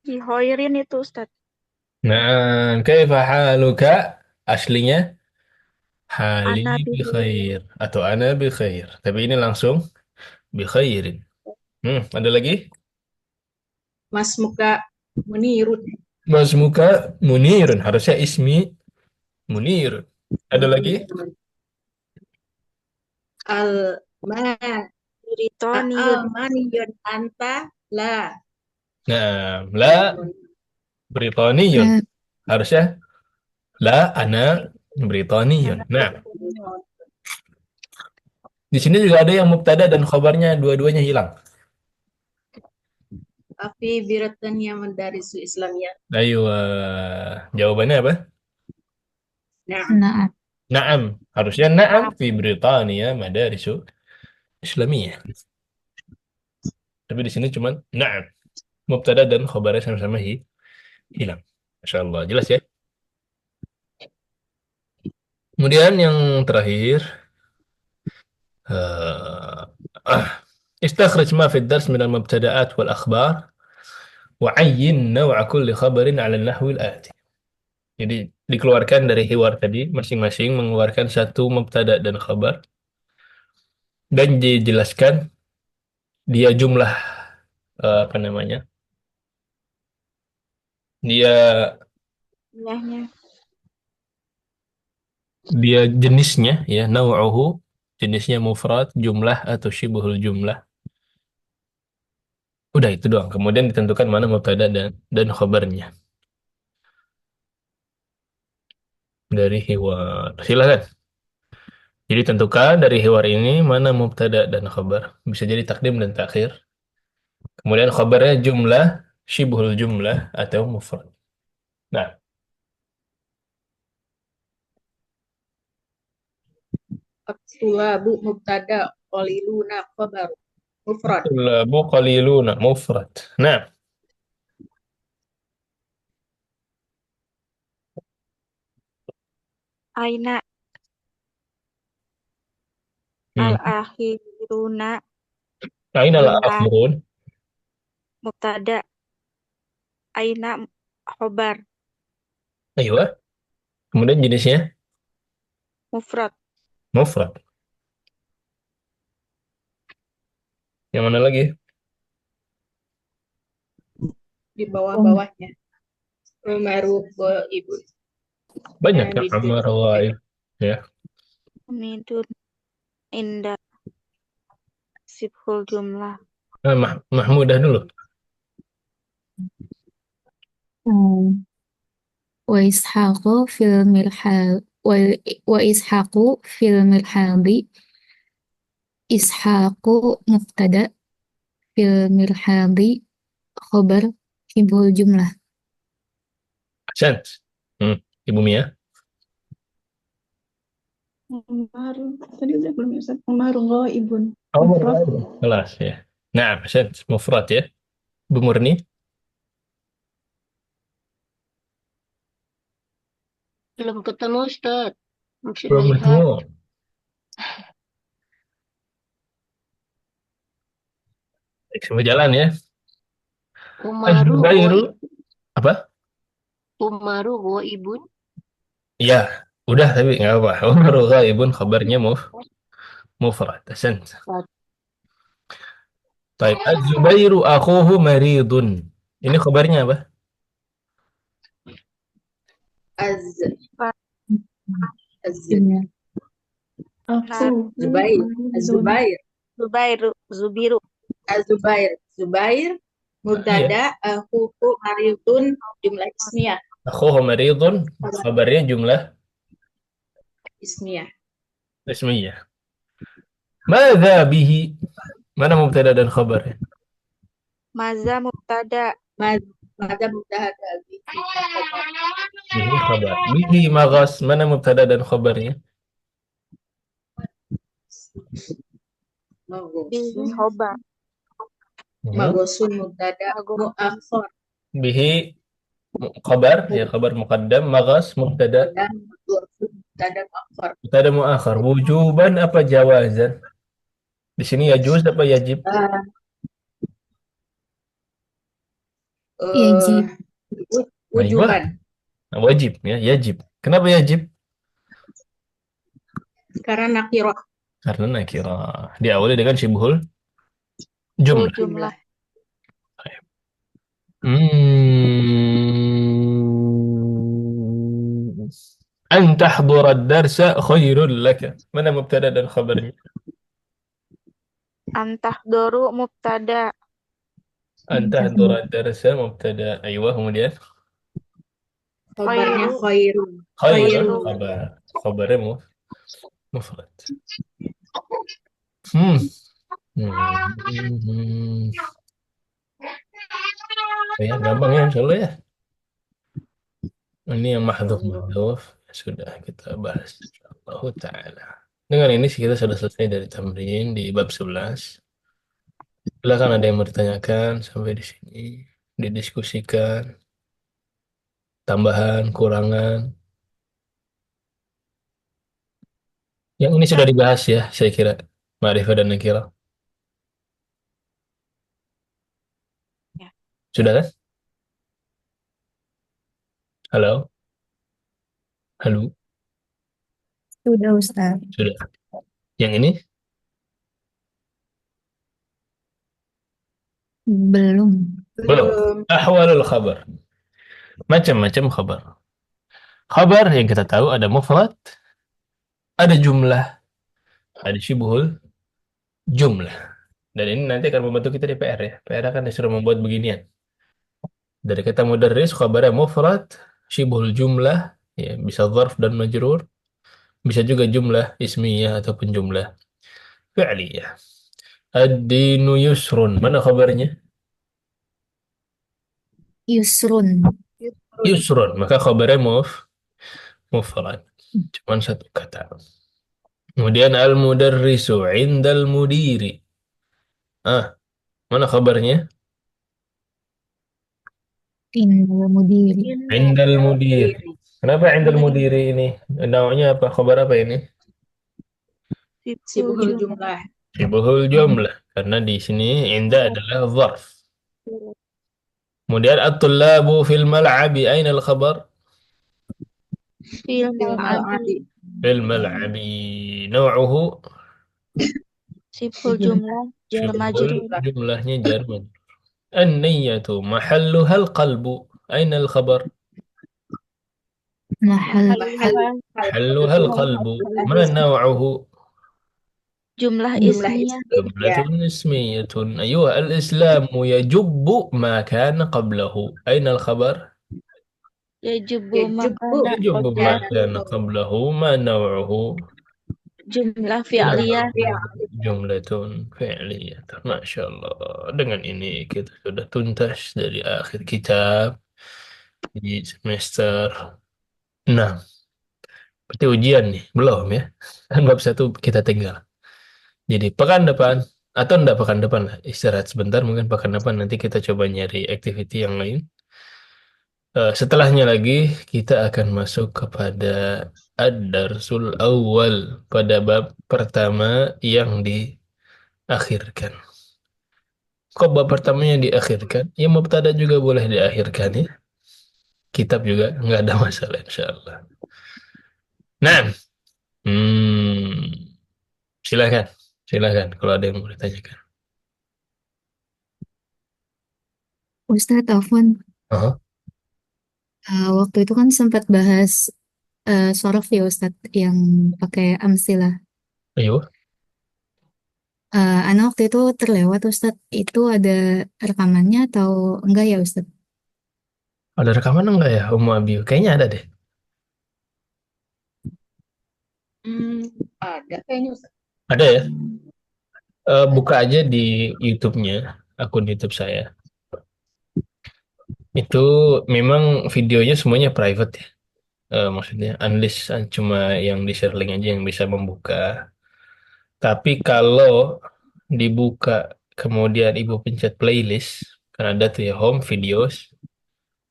[SPEAKER 5] Di Hoirin itu Ustaz.
[SPEAKER 1] Nah, kaifa haluka? Aslinya hali
[SPEAKER 5] Ana
[SPEAKER 1] bi
[SPEAKER 5] bihi.
[SPEAKER 1] khair atau ana bi khair. Tapi ini langsung bi khairin. Ada lagi?
[SPEAKER 5] Mas muka menirun.
[SPEAKER 1] Mas muka munirun. Harusnya ismi munirun. Ada lagi?
[SPEAKER 5] Al ma
[SPEAKER 3] Ritoniyun.
[SPEAKER 5] maniyun anta la.
[SPEAKER 1] Nah, la Britaniyun.
[SPEAKER 4] Eh,
[SPEAKER 1] Harusnya la ana Britaniyun. Nah, di sini juga ada yang mubtada dan khabarnya dua-duanya hilang.
[SPEAKER 5] Afi biratan yang mendarisu Islamiyah.
[SPEAKER 1] Ayo, jawabannya apa?
[SPEAKER 5] Nah,
[SPEAKER 4] Naam.
[SPEAKER 1] Naam. Harusnya naam fi Britania madarisu Islamiyah. Tapi di sini cuma naam. Mubtada dan khabarnya sama-sama hilang. Masya Allah. Jelas ya? Kemudian yang terakhir. آه، استخرج ما في الدرس من المبتدآت والأخبار وعين نوع كل خبر على النحو الآتي. Jadi dikeluarkan dari hiwar tadi, masing-masing mengeluarkan satu mubtada dan khabar dan dijelaskan dia jumlah apa namanya? Dia
[SPEAKER 5] nyahnya.
[SPEAKER 1] dia jenisnya ya, nau'uhu, jenisnya mufrad, jumlah atau syibhul jumlah. Udah itu doang. Kemudian ditentukan mana mubtada dan khabarnya dari hiwar. Silakan. Jadi tentukan dari hiwar ini mana mubtada dan khabar. Bisa jadi takdim dan takhir. Kemudian khabarnya jumlah, syibhul jumlah atau mufrad. Nah,
[SPEAKER 5] At-tulabu mubtada qaliluna khabar mufrad.
[SPEAKER 1] tulabu qaliluna mufrad. Nah,
[SPEAKER 5] Aina
[SPEAKER 1] hmm.
[SPEAKER 5] al-akhiruna
[SPEAKER 1] Aina
[SPEAKER 5] al
[SPEAKER 1] al-akhirun.
[SPEAKER 5] mubtada. Aina
[SPEAKER 3] khobar,
[SPEAKER 1] Ayo. Kemudian jenisnya
[SPEAKER 3] mufrad,
[SPEAKER 1] mufrad. Yang mana lagi?
[SPEAKER 5] Di bawah-bawahnya. Umaru ibu.
[SPEAKER 1] Banyak
[SPEAKER 5] Yang
[SPEAKER 1] kan
[SPEAKER 5] di
[SPEAKER 1] Ammar
[SPEAKER 5] situ.
[SPEAKER 1] Ghaib. Ya.
[SPEAKER 3] hamidun, indah, sibhul jumlah,
[SPEAKER 1] Nah, Mahmudah dulu.
[SPEAKER 4] Hmm. Wa ishaqu fil milhal wa ishaqu fil milhadi ishaqu mubtada fil milhadi khobar hibul jumlah.
[SPEAKER 1] Ahsant. Ibu Mia.
[SPEAKER 5] Umaru. Tadi udah belum ya, Ustaz? Umaru ghaibun.
[SPEAKER 1] Ammar
[SPEAKER 5] Mufrad.
[SPEAKER 1] Ghaib. Kelas ya. Nah, ahsant. Mufrad ya. Bu Murni.
[SPEAKER 2] Belum ketemu, Ustaz. Masih
[SPEAKER 1] Belum
[SPEAKER 2] lihat.
[SPEAKER 1] ketemu. Semua jalan ya.
[SPEAKER 2] Umaru
[SPEAKER 1] Az-Zubairu. Apa?
[SPEAKER 2] Umaru ghaibun.
[SPEAKER 1] Ya, udah tapi nggak apa. Umar ghaibun kabarnya mufrad. Ahsant. Baik, Az-Zubairu akhuhu maridun. Ini kabarnya apa?
[SPEAKER 5] Az. Az.
[SPEAKER 4] Jumlah.
[SPEAKER 5] Aku. Zubair. Az-Zubair.
[SPEAKER 3] Zubairu, Zubiru,
[SPEAKER 5] Az-Zubair. Zubair. Mubtada. Akhuhu maridun. Jumlah ismiyah.
[SPEAKER 1] Akhuhu maridun. Kabarnya jumlah
[SPEAKER 5] Ismiyah.
[SPEAKER 1] ismiyah. Madza bihi? Mana mubtada dan khabarnya?
[SPEAKER 3] maza mubtada,
[SPEAKER 5] Mada mubtada.
[SPEAKER 1] Bihi khabar. Bihi maghas. Mana mubtada dan khabarnya?
[SPEAKER 3] bihi khobar,
[SPEAKER 5] Magosun mubtada. Mu'akhir.
[SPEAKER 1] Bihi khabar, ya khabar muqaddam. Maghas mubtada.
[SPEAKER 5] Dan mubtada mu'akhir.
[SPEAKER 1] Mubtada muakhar. Wujuban apa jawazan? Di sini yajuz apa yajib?
[SPEAKER 4] Yajib.
[SPEAKER 5] Wujuban.
[SPEAKER 1] Nah, wajib ya, yajib. Kenapa yajib?
[SPEAKER 5] Karena nakirah.
[SPEAKER 1] Karena nakirah. Diawali dengan syibhul jumlah.
[SPEAKER 3] jumlah,
[SPEAKER 1] An tahdhura ad-darsa khairul laka. Mana mubtada dan khabarnya?
[SPEAKER 3] antahdoru mubtada,
[SPEAKER 1] An tahdhura ad-darsa mubtada. Aywa, kemudian
[SPEAKER 5] Khabarnya khairun.
[SPEAKER 1] khairul khabar. Khabarnya mufrad. Hmm. Ya, gampang ya, insyaallah ya. Ini yang mahdhuf. Sudah kita bahas insyaallah taala. Dengan ini kita sudah selesai dari tamrin di bab 11. Silakan ada yang mau ditanyakan sampai di sini, didiskusikan, tambahan, kurangan. Yang ini sudah dibahas ya, saya kira. Ma'rifah dan nakirah.
[SPEAKER 3] Ya.
[SPEAKER 1] Sudah kan? Halo? Halo?
[SPEAKER 4] Sudah Ustaz.
[SPEAKER 1] Sudah. Yang ini?
[SPEAKER 4] Belum.
[SPEAKER 1] Belum. Ahwalul khabar. Macam-macam khabar. Khabar yang kita tahu ada mufrad, ada jumlah, ada syibhul jumlah. Dan ini nanti akan membantu kita di PR ya. PR akan disuruh membuat beginian. Dari kata mudarris, khabarnya mufrad, syibhul jumlah, ya, bisa dzarf dan majrur, bisa juga jumlah ismiyah ataupun jumlah fi'liyah. Ad-dinu yusrun. Mana khabarnya?
[SPEAKER 4] Yusrun.
[SPEAKER 1] Yusrun. Maka khabarnya mufrad. Cuman satu kata. Kemudian al-mudarrisu indal mudiri. Mana khabarnya?
[SPEAKER 4] Indal mudiri.
[SPEAKER 1] Indal mudiri. Kenapa indal mudiri ini? Namanya apa? Khabar apa ini?
[SPEAKER 5] Sibhul jumlah.
[SPEAKER 1] Syibhul jumlah. Karena di sini inda adalah dzarf. Kemudian at-tullabu fil mal'abi aina al-khabar?
[SPEAKER 3] Fil
[SPEAKER 5] Fil
[SPEAKER 3] mal'abi.
[SPEAKER 5] mal'abi.
[SPEAKER 1] Fil mal'abi. Naw'uhu
[SPEAKER 3] Siful jumlah. Jar
[SPEAKER 1] siful
[SPEAKER 3] majrur.
[SPEAKER 1] jumlahnya jar majrur. An-niyyatu mahalluha al-qalbu. Aina al-khabar?
[SPEAKER 4] محل
[SPEAKER 5] Mahal.
[SPEAKER 1] محلها القلب. ما نوعه؟
[SPEAKER 3] jumlah
[SPEAKER 5] Jumlah
[SPEAKER 3] ismiyah.
[SPEAKER 5] ismi
[SPEAKER 1] جملة
[SPEAKER 5] ya.
[SPEAKER 1] اسمية. أيها الإسلام يجب ما كان قبله. أين الخبر؟
[SPEAKER 3] Yajibu
[SPEAKER 5] Yajibu
[SPEAKER 3] makana
[SPEAKER 1] يجب ما
[SPEAKER 3] qablahu.
[SPEAKER 1] كان قبله. ما نوعه؟
[SPEAKER 3] Jumlah
[SPEAKER 5] jumlah
[SPEAKER 3] fi'liyah.
[SPEAKER 5] fi'al.
[SPEAKER 1] جملة فعلية. ما شاء الله. Dengan ini kita sudah tuntas dari akhir kitab di semester 6. Berarti ujian nih, belum ya? Kan bab 1 kita tinggal. Jadi pekan depan atau enggak pekan depan lah, istirahat sebentar mungkin pekan depan nanti kita coba nyari activity yang lain. Setelahnya lagi kita akan masuk kepada ad-darsul awal pada bab pertama yang diakhirkan. Kok bab pertamanya diakhirkan? Ya mubtada juga boleh diakhirkan ya. Kitab juga nggak ada masalah insya Allah. Nah, hmm, silakan, silakan kalau ada yang mau ditanyakan.
[SPEAKER 4] Ustadz Afwan,
[SPEAKER 1] Oh,
[SPEAKER 4] waktu itu kan sempat bahas sorof ya Ustadz yang pakai amsilah.
[SPEAKER 1] ayo.
[SPEAKER 4] Ana waktu itu terlewat Ustadz, itu ada rekamannya atau enggak ya Ustadz?
[SPEAKER 1] Ada rekaman enggak ya, Umu Abiu? Kayaknya ada deh.
[SPEAKER 5] Hmm, ada kayaknya Ustaz.
[SPEAKER 1] Ada ya? Buka aja di YouTube-nya, akun YouTube saya. Itu memang videonya semuanya private ya. Maksudnya unlist cuma yang di share link aja yang bisa membuka. Tapi kalau dibuka kemudian ibu pencet playlist, kan ada tuh ya home videos,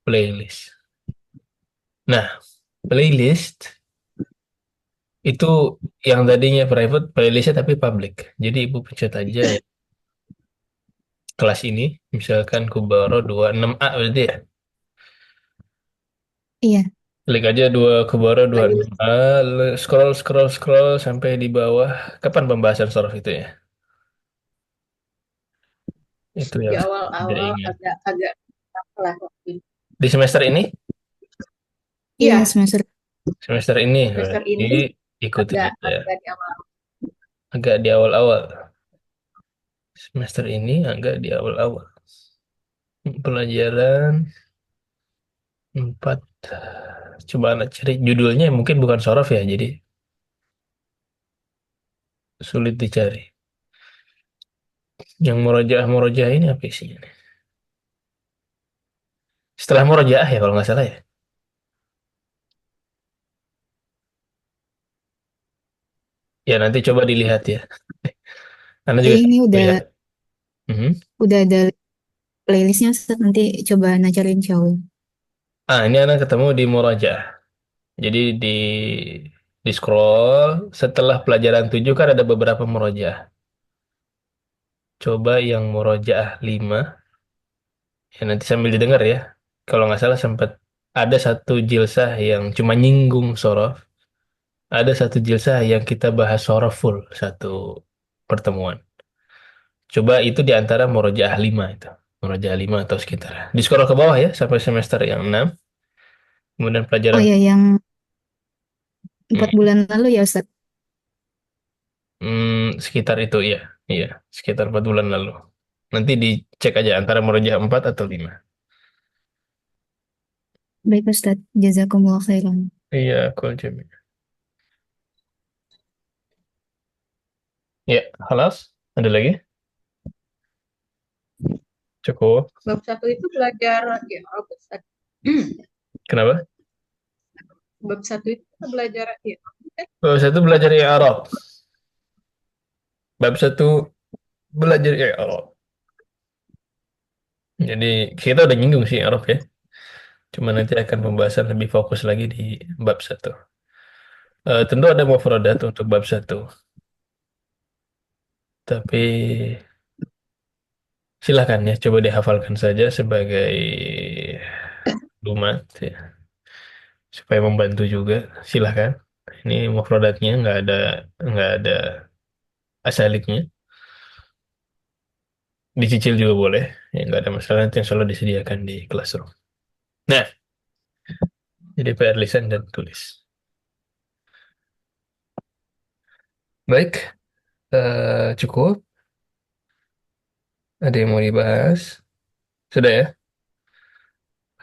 [SPEAKER 1] playlist. Nah, playlist itu yang tadinya private, playlistnya tapi public. Jadi ibu pencet aja ya kelas ini, misalkan Kubaro 26A berarti ya.
[SPEAKER 4] Iya,
[SPEAKER 1] Klik aja dua Kubaro
[SPEAKER 5] Playlist
[SPEAKER 1] 26A, scroll scroll scroll sampai di bawah. Kapan pembahasan sorof itu ya? Itu
[SPEAKER 5] di
[SPEAKER 1] yang saya tidak
[SPEAKER 5] awal-awal
[SPEAKER 1] ingat.
[SPEAKER 5] agak lah waktu itu.
[SPEAKER 1] Di semester ini?
[SPEAKER 4] iya
[SPEAKER 5] Iya,
[SPEAKER 4] semester.
[SPEAKER 1] Semester ini
[SPEAKER 5] semester
[SPEAKER 1] berarti
[SPEAKER 5] ini
[SPEAKER 1] ikutin
[SPEAKER 5] agak
[SPEAKER 1] aja.
[SPEAKER 5] agak di awal.
[SPEAKER 1] Agak di awal-awal. Semester ini agak di awal-awal. Pelajaran 4. Coba anak cari judulnya mungkin bukan sorof ya, jadi sulit dicari. Yang murojaah ini apa isinya nih? Setelah murojaah ya kalau nggak salah ya. Ya nanti coba dilihat ya. Anda juga
[SPEAKER 4] Ini udah
[SPEAKER 1] lihat. Mhm.
[SPEAKER 4] ada playlistnya Ustadz, nanti coba nacarin insya Allah.
[SPEAKER 1] Ini anak ketemu di murojaah. Jadi di scroll setelah pelajaran 7 kan ada beberapa murojaah. Coba yang murojaah 5. Ya nanti sambil didengar ya. Kalau nggak salah sempat ada satu jilsah yang cuma nyinggung sorof. Ada satu jilsah yang kita bahas sorof full satu pertemuan. Coba itu di antara murojaah 5 itu. Murojaah 5 atau sekitar. Di scroll ke bawah ya sampai semester yang 6. Kemudian
[SPEAKER 4] Oh
[SPEAKER 1] pelajaran
[SPEAKER 4] ya, yang
[SPEAKER 1] hmm,
[SPEAKER 4] 4 bulan lalu ya Ustadz.
[SPEAKER 1] sekitar itu ya. Iya, sekitar 4 bulan lalu. Nanti dicek aja antara murojaah 4 atau 5.
[SPEAKER 4] Baik Ustadz, jazakumullah khairan.
[SPEAKER 1] Iya, cool Jimmy. Ya, halas. Ada lagi? Cukup.
[SPEAKER 5] Bab 1 itu belajar ya Ustaz.
[SPEAKER 1] Kenapa?
[SPEAKER 5] Bab 1 itu kita belajar ya.
[SPEAKER 1] Bab 1 belajar Arab. Bab 1 belajar Arab. Jadi kita udah nyinggung sih Arab ya. Cuma nanti akan pembahasan lebih fokus lagi di bab 1. Tentu ada mufradat untuk bab 1. Tapi Silahkan ya, coba dihafalkan saja sebagai lumat ya, supaya membantu juga. Silahkan. Ini mufradatnya nggak ada asaliknya. Dicicil juga boleh. Ya, nggak ada masalah, nanti yang selalu disediakan di classroom. Nah, jadi PR lisan dan tulis. Baik, cukup. Ada yang mau dibahas? Sudah ya?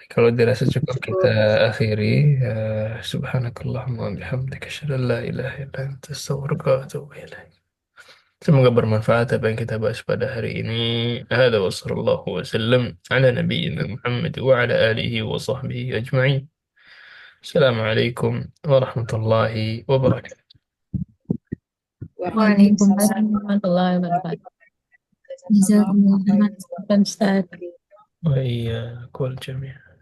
[SPEAKER 1] Kalau dirasa cukup kita akhiri. Subhanakallahumma wa bihamdika asyhadu an la ilaha illa anta astaghfiruka wa atubu ilaik. Semoga bermanfaat apa yang kita bahas pada hari ini. Hada wa sallallahu wa sallam ala nabiyyina Muhammad wa ala alihi wa sahbihi ajma'in. Assalamualaikum warahmatullahi wabarakatuh.
[SPEAKER 4] Waalaikumsalam
[SPEAKER 3] warahmatullahi wabarakatuh.
[SPEAKER 4] jazakumullah khairan.
[SPEAKER 3] Ustaz.
[SPEAKER 1] Wa iyyakum jami'an.